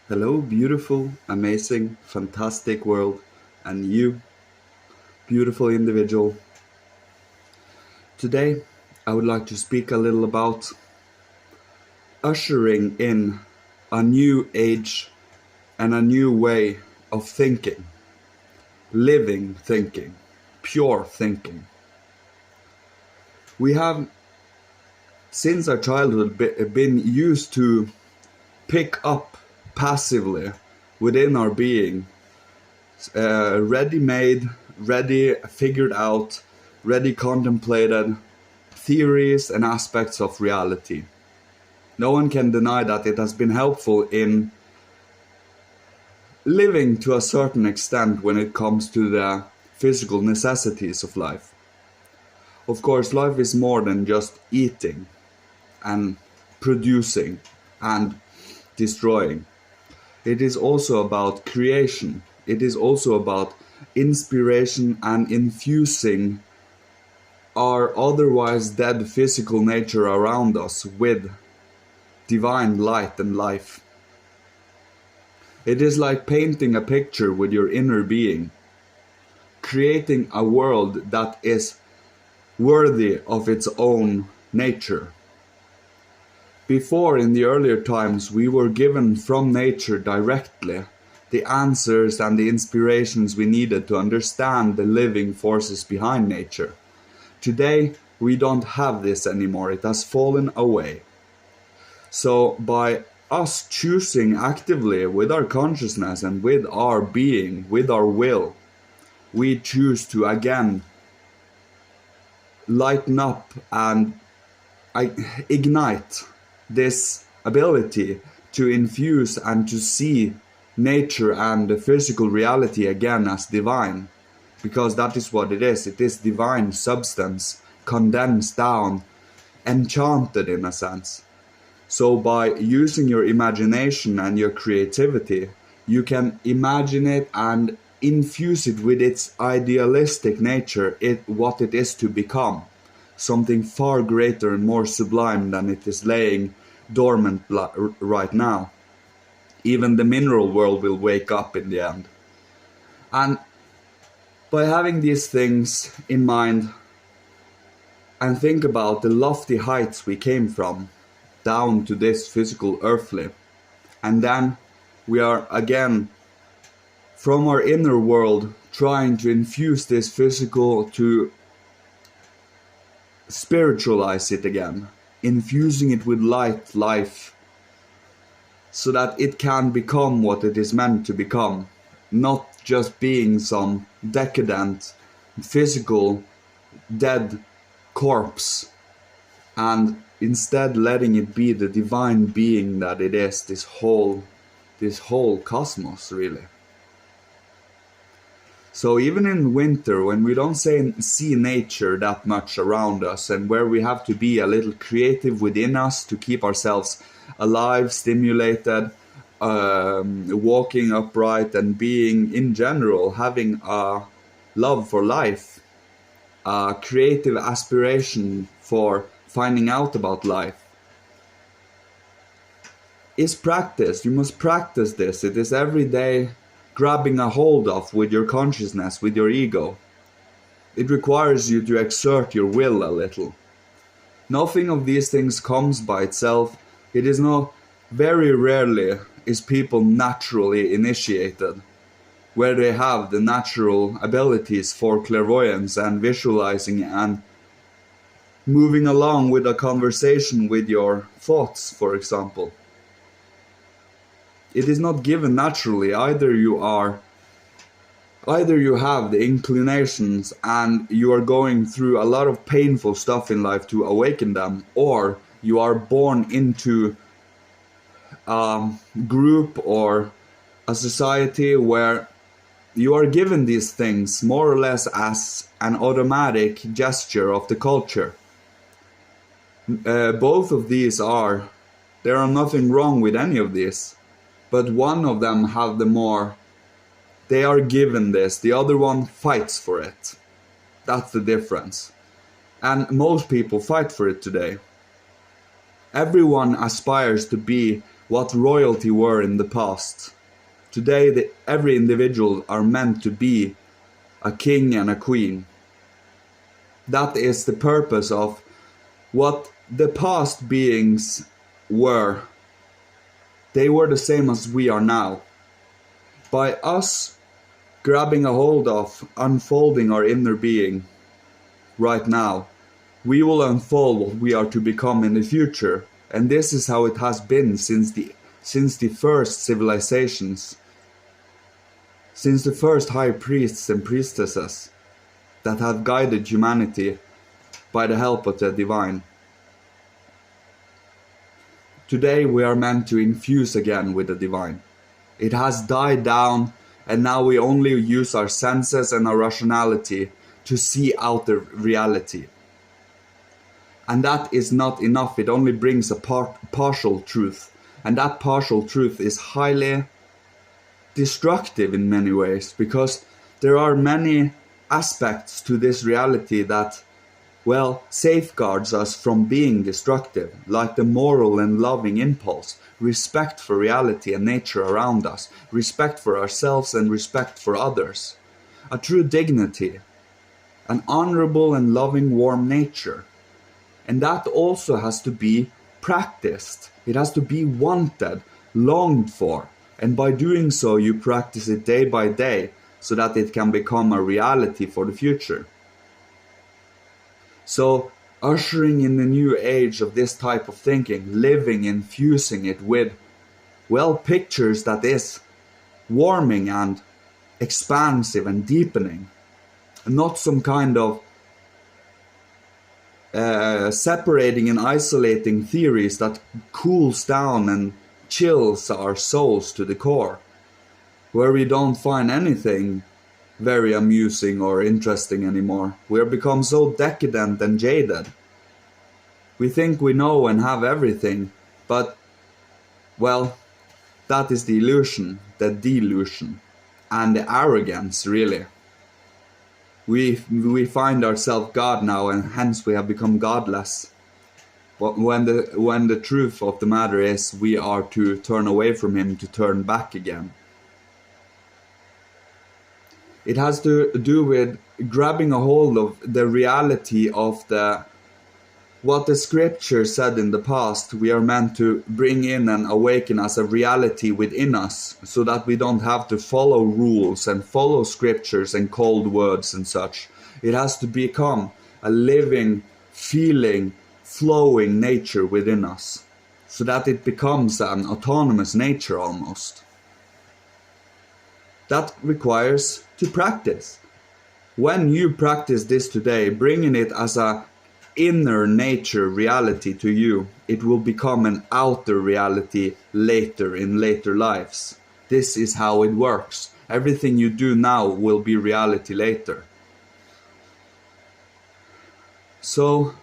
Hello, beautiful, amazing, fantastic world, and you, beautiful individual. Today, I would like to speak a little about ushering in a new age and a new way of thinking, living thinking, pure thinking. We have, since our childhood, been used to pick up passively within our being ready-made, ready figured out, ready contemplated theories and aspects of reality. No one can deny that it has been helpful in living to a certain extent when it comes to the physical necessities of life. Of course, life is more than just eating and producing and destroying. It is also about creation. It is also about inspiration and infusing our otherwise dead physical nature around us with divine light and life. It is like painting a picture with your inner being, creating a world that is worthy of its own nature. Before, in the earlier times, we were given from nature directly the answers and the inspirations we needed to understand the living forces behind nature. Today, we don't have this anymore. It has fallen away. So by us choosing actively with our consciousness and with our being, with our will, we choose to again lighten up and ignite this ability to infuse and to see nature and the physical reality again as divine. Because that is what it is. It is divine substance, condensed down, enchanted in a sense. So by using your imagination and your creativity, you can imagine it and infuse it with its idealistic nature, what it is to become. Something far greater and more sublime than it is laying dormant right now. Even the mineral world will wake up in the end. And by having these things in mind and think about the lofty heights we came from, down to this physical earthly, and then we are again from our inner world trying to infuse this physical to spiritualize it again, infusing it with light, life, so that it can become what it is meant to become, not just being some decadent, physical, dead corpse, and instead letting it be the divine being that it is, this whole cosmos, really. So even in winter, when we don't see nature that much around us, and where we have to be a little creative within us to keep ourselves alive, stimulated, walking upright, and being in general, having a love for life, a creative aspiration for finding out about life, is practice. You must practice this. It is every day grabbing a hold of with your consciousness, with your ego. It requires you to exert your will a little. Nothing of these things comes by itself. It is not, very rarely is people naturally initiated, where they have the natural abilities for clairvoyance and visualizing and moving along with a conversation with your thoughts, for example. It is not given naturally. Either you have the inclinations and you are going through a lot of painful stuff in life to awaken them, or you are born into a group or a society where you are given these things more or less as an automatic gesture of the culture. Both of these there are nothing wrong with any of these, but one of them have the more, they are given this, the other one fights for it. That's the difference. And most people fight for it today. Everyone aspires to be what royalty were in the past. Today, every individual are meant to be a king and a queen. That is the purpose of what the past beings were. They were the same as we are now. By us grabbing a hold of unfolding our inner being right now, we will unfold what we are to become in the future. And this is how it has been since the first civilizations, since the first high priests and priestesses that have guided humanity by the help of the divine. Today we are meant to infuse again with the divine. It has died down, and now we only use our senses and our rationality to see outer reality. And that is not enough. It only brings a partial truth. And that partial truth is highly destructive in many ways, because there are many aspects to this reality that, well, safeguards us from being destructive, like the moral and loving impulse, respect for reality and nature around us, respect for ourselves and respect for others, a true dignity, an honorable and loving warm nature. And that also has to be practiced. It has to be wanted, longed for. And by doing so, you practice it day by day so that it can become a reality for the future. So, ushering in the new age of this type of thinking, living, infusing it with, well, pictures that is warming and expansive and deepening. Not some kind of separating and isolating theories that cools down and chills our souls to the core, where we don't find anything very amusing or interesting anymore. We have become so decadent and jaded. We think we know and have everything, but, well, that is the illusion, the delusion, and the arrogance, really. We find ourselves God now, and hence we have become godless. But when the truth of the matter is, we are to turn away from Him to turn back again. It has to do with grabbing a hold of the reality of what the scripture said in the past. We are meant to bring in and awaken as a reality within us, so that we don't have to follow rules and follow scriptures and cold words and such. It has to become a living, feeling, flowing nature within us, so that it becomes an autonomous nature almost. That requires to practice. When you practice this today, bringing it as a inner nature reality to you, it will become an outer reality later in later lives. This is how it works. Everything you do now will be reality later. So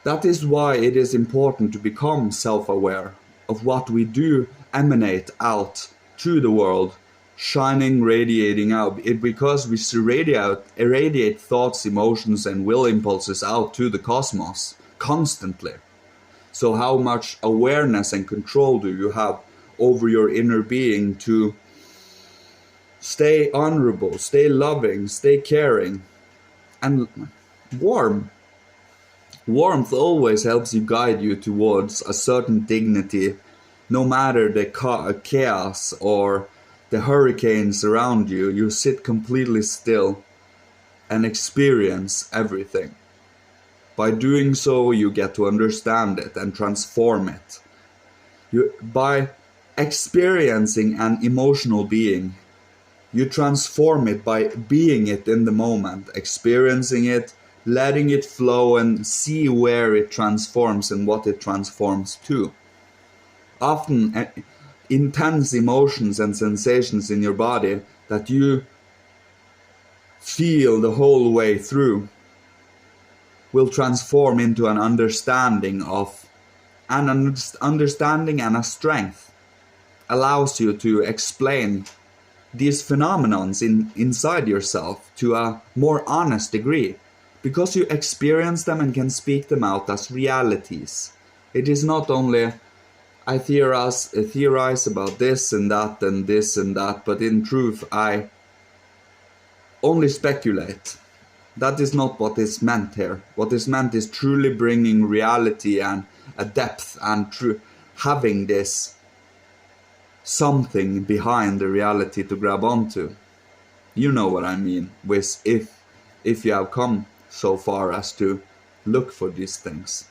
that is why it is important to become self-aware of what we do emanate out to the world, shining, radiating out. Because we irradiate thoughts, emotions, and will impulses out to the cosmos constantly. So how much awareness and control do you have over your inner being to stay honorable, stay loving, stay caring, and warm? Warmth always helps you guide you towards a certain dignity, no matter the chaos or the hurricanes around you. You sit completely still and experience everything. By doing so, you get to understand it and transform it. By experiencing an emotional being, you transform it by being it in the moment, experiencing it, letting it flow, and see where it transforms and what it transforms to. Often, intense emotions and sensations in your body that you feel the whole way through will transform into an understanding and a strength. Allows you to explain these phenomenons inside yourself to a more honest degree, because you experience them and can speak them out as realities. It is not only I theorize about this and that and this and that, but in truth I only speculate. That is not what is meant here. What is meant is truly bringing reality and a depth and having this something behind the reality to grab onto. You know what I mean, with if you have come so far as to look for these things.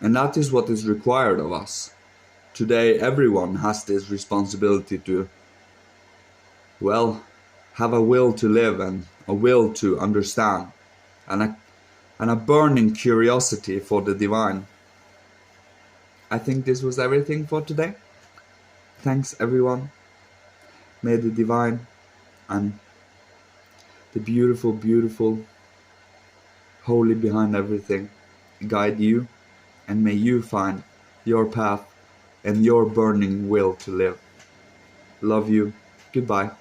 And that is what is required of us. Today everyone has this responsibility to, well, have a will to live and a will to understand and a burning curiosity for the divine. I think this was everything for today. Thanks everyone. May the divine and the beautiful, beautiful, holy behind everything guide you, and may you find your path and your burning will to live. Love you. Goodbye.